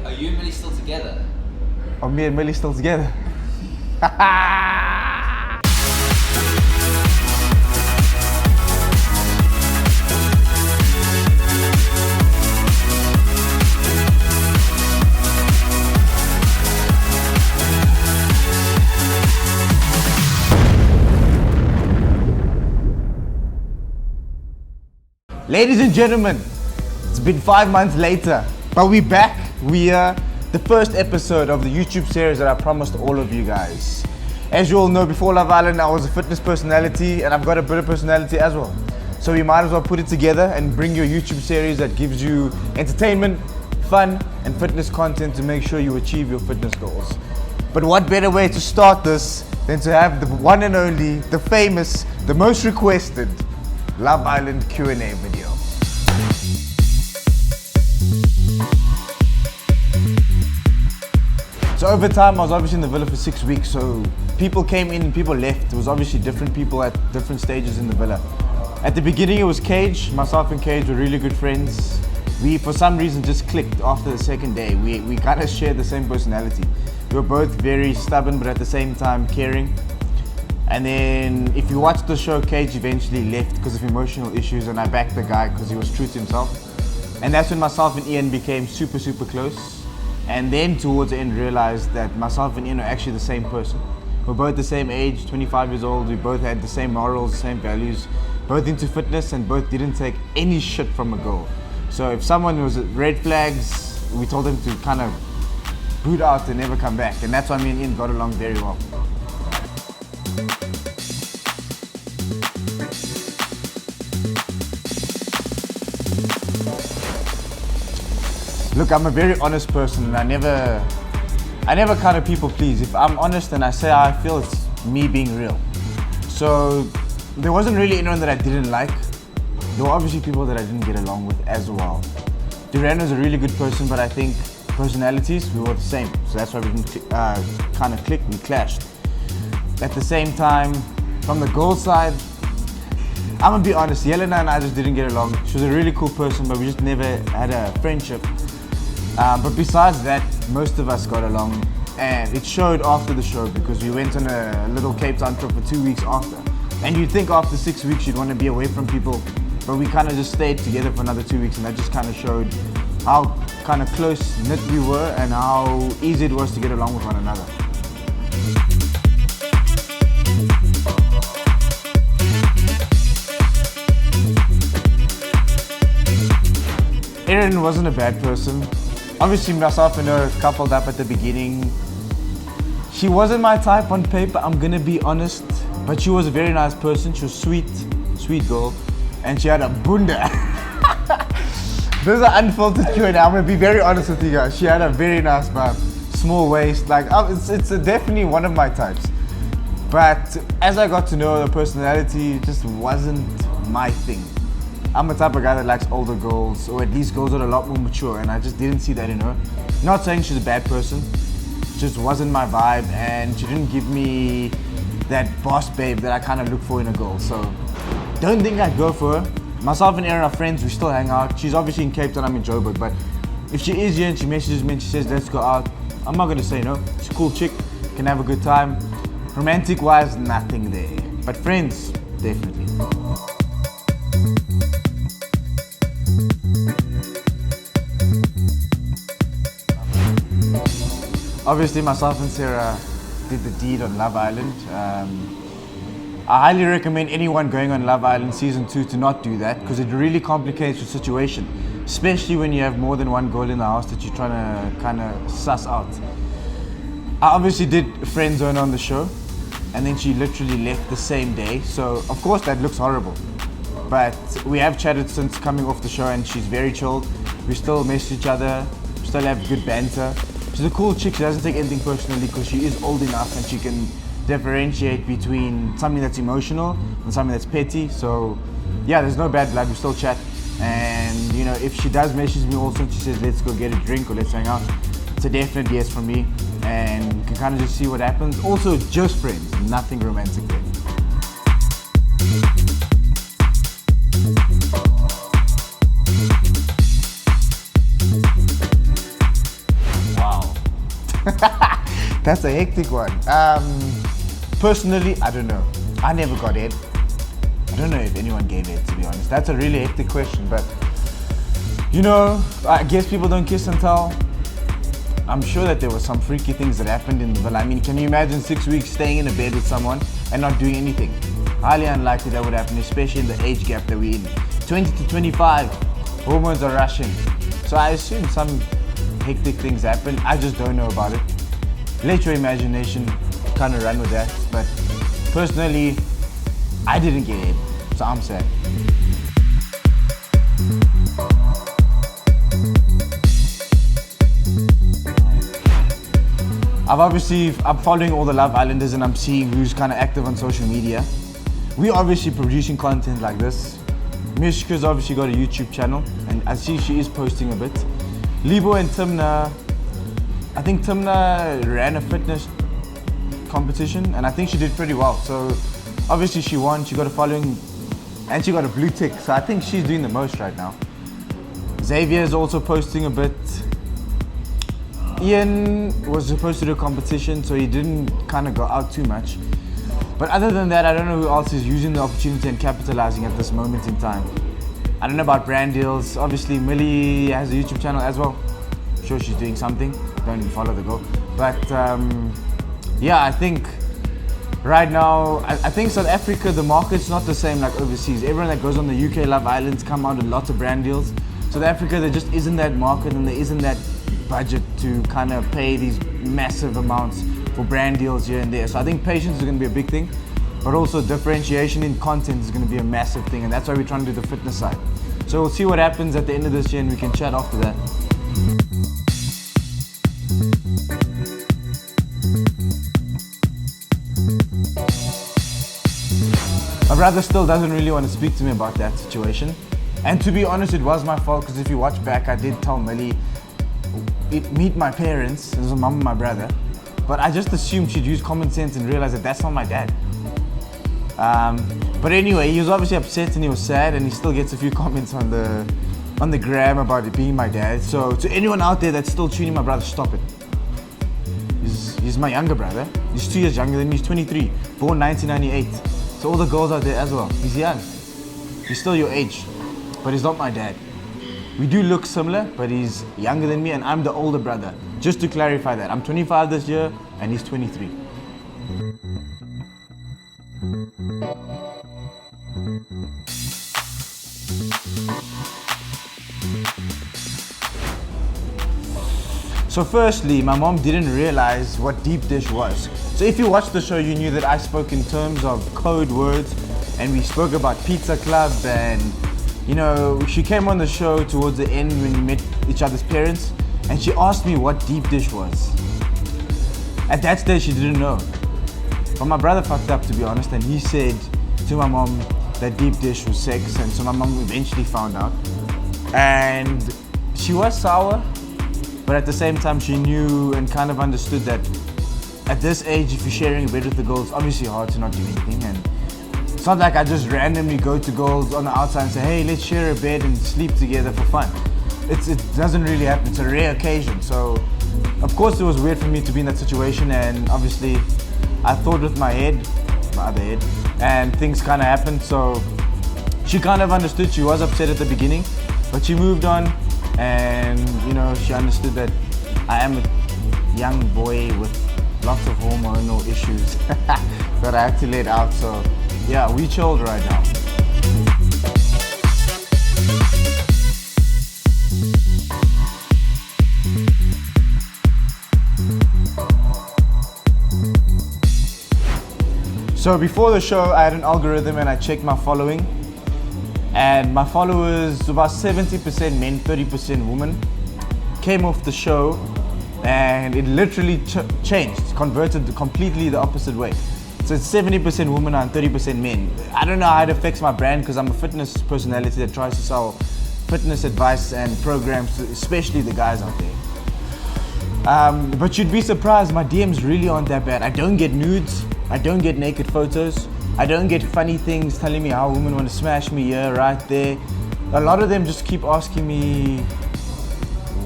Are you and Millie still together? Are me and Millie still together? Ladies and gentlemen, it's been 5 months later, but we're back. We are the first episode of the YouTube series that I promised all of you guys. As you all know, before Love Island, I was a fitness personality, and I've got a bit of personality as well. So we might as well put it together and bring you a YouTube series that gives you entertainment, fun, and fitness content to make sure you achieve your fitness goals. But what better way to start this than to have the one and only, the famous, the most requested Love Island Q&A video. So over time, I was obviously in the villa for 6 weeks, so people came in and people left. There was obviously different people at different stages in the villa. At the beginning, it was Cage. Myself and Cage were really good friends. We, for some reason, just clicked after the second day. We kind of shared the same personality. We were both very stubborn, but at the same time caring. And then, if you watch the show, Cage eventually left because of emotional issues, and I backed the guy because he was true to himself. And that's when myself and Ian became super, super close. And then towards the end, realized that myself and Ian are actually the same person. We're both the same age, 25 years old. We both had the same morals, the same values, both into fitness, and both didn't take any shit from a girl. So if someone was red flags, we told them to kind of boot out and never come back. And that's why me and Ian got along very well. Look, I'm a very honest person, and I never kind of people please. If I'm honest and I say how I feel, it's me being real. So there wasn't really anyone that I didn't like. There were obviously people that I didn't get along with as well. Duran was a really good person, but I think personalities, we were the same. So that's why we didn't kind of click, we clashed. At the same time, from the girl side, I'm gonna be honest, Yelena and I just didn't get along. She was a really cool person, but we just never had a friendship. But besides that, most of us got along, and it showed after the show because we went on a little Cape Town trip for 2 weeks after. And you'd think after 6 weeks you'd want to be away from people, but we kind of just stayed together for another 2 weeks, and that just kind of showed how kind of close knit we were and how easy it was to get along with one another. Erin wasn't a bad person. Obviously, myself and her coupled up at the beginning. She wasn't my type on paper, I'm gonna be honest, but she was a very nice person. She was sweet, sweet girl, and she had a bunda. Those are unfiltered Q&A. I'm gonna be very honest with you guys. She had a very nice vibe, small waist. Like it's definitely one of my types. But as I got to know her, personality just wasn't my thing. I'm the type of guy that likes older girls, or at least girls that are a lot more mature, and I just didn't see that in her. Not saying she's a bad person, just wasn't my vibe, and she didn't give me that boss babe that I kind of look for in a girl. So don't think I'd go for her. Myself and Erin are friends, we still hang out. She's obviously in Cape Town, I'm in Joburg, but if she is here and she messages me and she says let's go out, I'm not gonna say no. She's a cool chick, can have a good time. Romantic wise, nothing there, but friends, definitely. Obviously, myself and Sarah did the deed on Love Island. I highly recommend anyone going on Love Island Season 2 to not do that, because it really complicates the situation, especially when you have more than one girl in the house that you're trying to kind of suss out. I obviously did friend zone on the show, and then she literally left the same day, so of course that looks horrible. But we have chatted since coming off the show, and she's very chilled. We still message each other, we still have good banter. She's a cool chick, she doesn't take anything personally because she is old enough and she can differentiate between something that's emotional and something that's petty. So yeah, there's no bad blood, we still chat. And you know, if she does message me also and she says let's go get a drink or let's hang out, it's a definite yes from me, and you can kind of just see what happens. Also just friends, nothing romantic there. That's a hectic one. Personally, I don't know. I never got head. I don't know if anyone gave head, to be honest. That's a really hectic question, but you know, I guess people don't kiss and tell. I'm sure that there were some freaky things that happened in the villa. I mean, can you imagine 6 weeks staying in a bed with someone and not doing anything? Highly unlikely that would happen, especially in the age gap that we're in. 20 to 25, hormones are rushing. So I assume some hectic things happen. I just don't know about it. Let your imagination kind of run with that. But personally, I didn't get it, so I'm sad. I'm following all the Love Islanders and I'm seeing who's kind of active on social media. We're obviously producing content like this. Mishka's obviously got a YouTube channel and I see she is posting a bit. Libo and Timna, I think Timna ran a fitness competition and I think she did pretty well. So obviously she won, she got a following and she got a blue tick. So I think she's doing the most right now. Xavier is also posting a bit. Ian was supposed to do a competition, so he didn't kind of go out too much. But other than that, I don't know who else is using the opportunity and capitalizing at this moment in time. I don't know about brand deals. Obviously, Millie has a YouTube channel as well. I'm sure she's doing something. Don't even follow the girl. But yeah, I think right now, I think South Africa, the market's not the same like overseas. Everyone that goes on the UK Love Islands come out with lots of brand deals. South Africa, there just isn't that market and there isn't that budget to kind of pay these massive amounts for brand deals here and there. So I think patience is going to be a big thing, but also differentiation in content is going to be a massive thing, and that's why we're trying to do the fitness side. So we'll see what happens at the end of this year and we can chat after that. My brother still doesn't really want to speak to me about that situation. And to be honest, it was my fault, because if you watch back, I did tell Millie, meet my parents, it was my mom and my brother, but I just assumed she'd use common sense and realize that that's not my dad. But anyway, he was obviously upset and he was sad, and he still gets a few comments on the gram about it being my dad. So to anyone out there that's still tuning my brother, stop it. He's my younger brother. He's 2 years younger than me. He's 23, born 1998. So all the girls out there as well. He's young. He's still your age, but he's not my dad. We do look similar, but he's younger than me and I'm the older brother. Just to clarify that. I'm 25 this year and he's 23. So firstly, my mom didn't realize what deep dish was. So if you watched the show, you knew that I spoke in terms of code words and we spoke about Pizza Club, and you know, she came on the show towards the end when we met each other's parents, and she asked me what deep dish was. At that stage, she didn't know. But my brother fucked up, to be honest, and he said to my mom that deep dish was sex, and so my mom eventually found out. And she was sour, but at the same time, she knew and kind of understood that at this age, if you're sharing a bed with the girl, it's obviously hard to not do anything. And it's not like I just randomly go to girls on the outside and say, hey, let's share a bed and sleep together for fun. It doesn't really happen. It's a rare occasion. So, of course, it was weird for me to be in that situation, and obviously, I thought with my other head, and things kind of happened. So, she kind of understood. She was upset at the beginning, but she moved on, and you know, she understood that I am a young boy with lots of hormonal issues that I have to let out. So. Yeah, we chilled right now. So before the show, I had an algorithm and I checked my following. And my followers, about 70% men, 30% women, came off the show, and it literally changed, converted completely the opposite way. So it's 70% women and 30% men. I don't know how it affects my brand, because I'm a fitness personality that tries to sell fitness advice and programs to especially the guys out there. But you'd be surprised, my DMs really aren't that bad. I don't get nudes, I don't get naked photos, I don't get funny things telling me how women want to smash me here, right there. A lot of them just keep asking me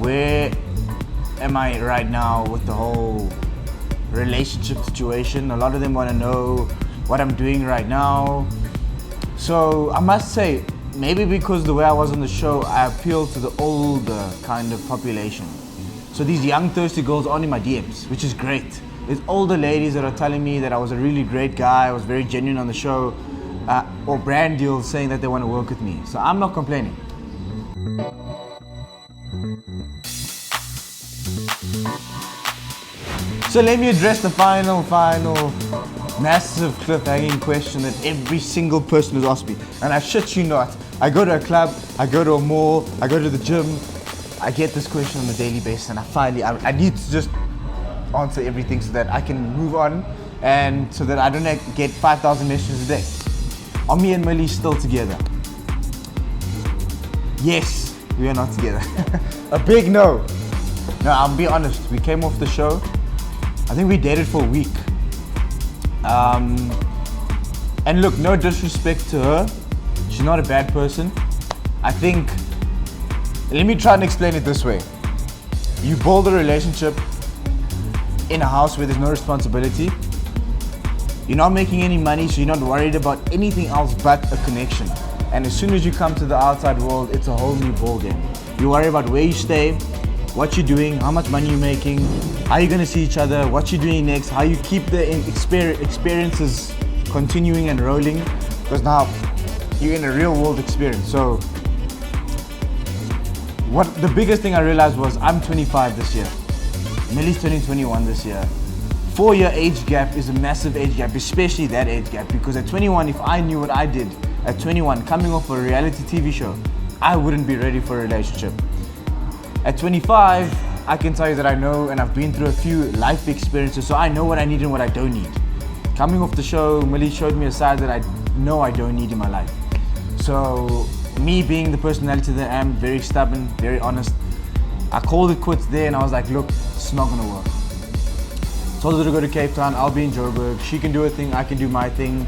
where am I right now with the whole relationship situation. A lot of them want to know what I'm doing right now. So I must say, maybe because the way I was on the show, I appealed to the older kind of population. So these young thirsty girls aren't in my DMs, which is great. There's older ladies that are telling me that I was a really great guy, I was very genuine on the show, or brand deals saying that they want to work with me. So I'm not complaining. So let me address the final massive cliffhanging question that every single person has asked me. And I shit you not, I go to a club, I go to a mall, I go to the gym, I get this question on a daily basis, and I need to just answer everything so that I can move on and so that I don't get 5,000 messages a day. Are me and Millie still together? Yes, we are not together. A big no. No, I'll be honest, we came off the show, I think we dated for a week. And look, no disrespect to her, she's not a bad person. I think, let me try and explain it this way. You build a relationship in a house where there's no responsibility. You're not making any money, so you're not worried about anything else but a connection. And as soon as you come to the outside world, it's a whole new ballgame. You worry about where you stay, what you're doing, how much money you're making, how you're gonna see each other, what you're doing next, how you keep the experiences continuing and rolling, because now you're in a real world experience. So what the biggest thing I realized was I'm 25 this year. Millie's turning 21 this year. 4-year age gap is a massive age gap, especially that age gap, because at 21, if I knew what I did at 21, coming off a reality TV show, I wouldn't be ready for a relationship. At 25, I can tell you that I know, and I've been through a few life experiences, so I know what I need and what I don't need. Coming off the show, Millie showed me a side that I know I don't need in my life. So me being the personality that I am, very stubborn, very honest, I called it quits there and I was like, look, it's not gonna work. Told her to go to Cape Town, I'll be in Joburg, she can do her thing, I can do my thing,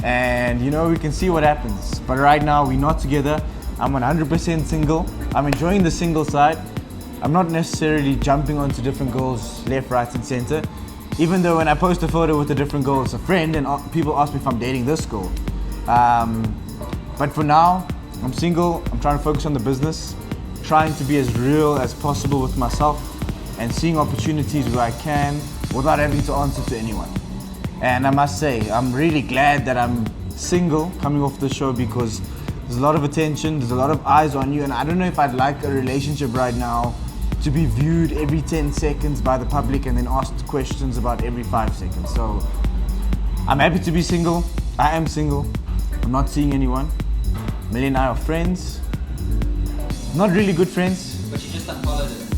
and you know, we can see what happens. But right now, we're not together, I'm 100% single, I'm enjoying the single side. I'm not necessarily jumping onto different girls left, right and center. Even though when I post a photo with a different girl, it's a friend, and people ask me if I'm dating this girl. But for now, I'm single, I'm trying to focus on the business, trying to be as real as possible with myself, and seeing opportunities where I can without having to answer to anyone. And I must say, I'm really glad that I'm single coming off the show, because there's a lot of attention, there's a lot of eyes on you, and I don't know if I'd like a relationship right now to be viewed every 10 seconds by the public and then asked questions about every 5 seconds. So I'm happy to be single. I am single. I'm not seeing anyone. Millie and I are friends. Not really good friends. But you just unfollowed it.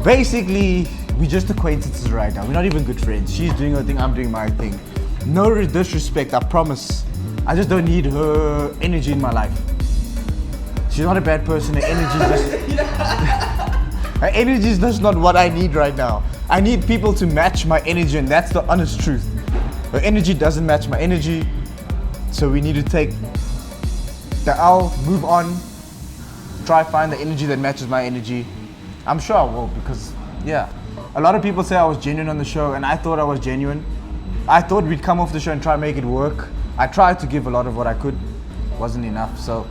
Basically, we're just acquaintances right now. We're not even good friends. She's doing her thing, I'm doing my thing. No disrespect, I promise. I just don't need her energy in my life. She's not a bad person, her energy is just not what I need right now. I need people to match my energy, and that's the honest truth. Her energy doesn't match my energy, so we need to take the L, move on, try find the energy that matches my energy. I'm sure I will, because yeah, a lot of people say I was genuine on the show, and I thought I was genuine. I thought we'd come off the show and try and make it work. I tried to give a lot of what I could, wasn't enough, so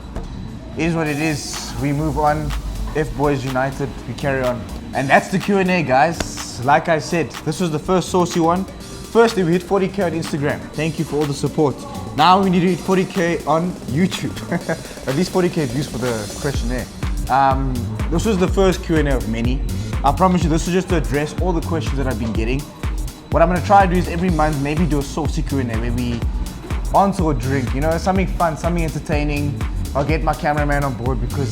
it is what it is. We move on. F Boys United, we carry on. And that's the Q&A, guys. Like I said, this was the first Saucy one. Firstly, we hit 40K on Instagram. Thank you for all the support. Now we need to hit 40K on YouTube. At least 40K views for the questionnaire. This was the first Q&A of many. I promise you, this is just to address all the questions that I've been getting. What I'm gonna try to do is every month maybe do a Saucy Q&A where we answer a drink, you know, something fun, something entertaining. I'll get my cameraman on board because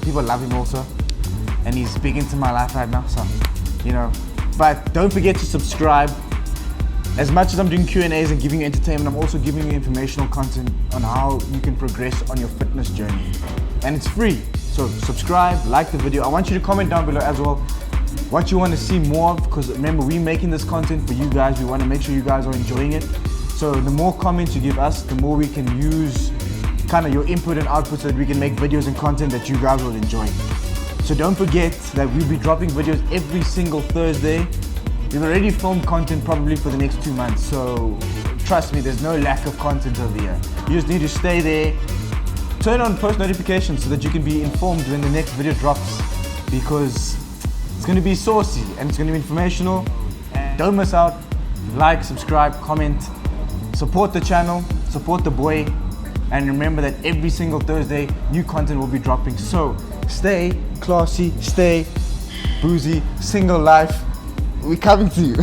people love him also, and he's big into my life right now, so, you know. But don't forget to subscribe. As much as I'm doing Q&As and giving you entertainment, I'm also giving you informational content on how you can progress on your fitness journey. And it's free, so subscribe, like the video. I want you to comment down below as well what you want to see more of, because remember, we're making this content for you guys. We want to make sure you guys are enjoying it. So the more comments you give us, the more we can use kind of your input and output so that we can make videos and content that you guys will enjoy. So don't forget that we'll be dropping videos every single Thursday. We've already filmed content probably for the next 2 months, so trust me, there's no lack of content over here. You just need to stay there, turn on post notifications so that you can be informed when the next video drops, because it's going to be saucy and it's going to be informational. Don't miss out. Like, subscribe, comment, support the channel, support the boy, and remember that every single Thursday new content will be dropping. So stay classy, stay boozy, single life. We're coming to you.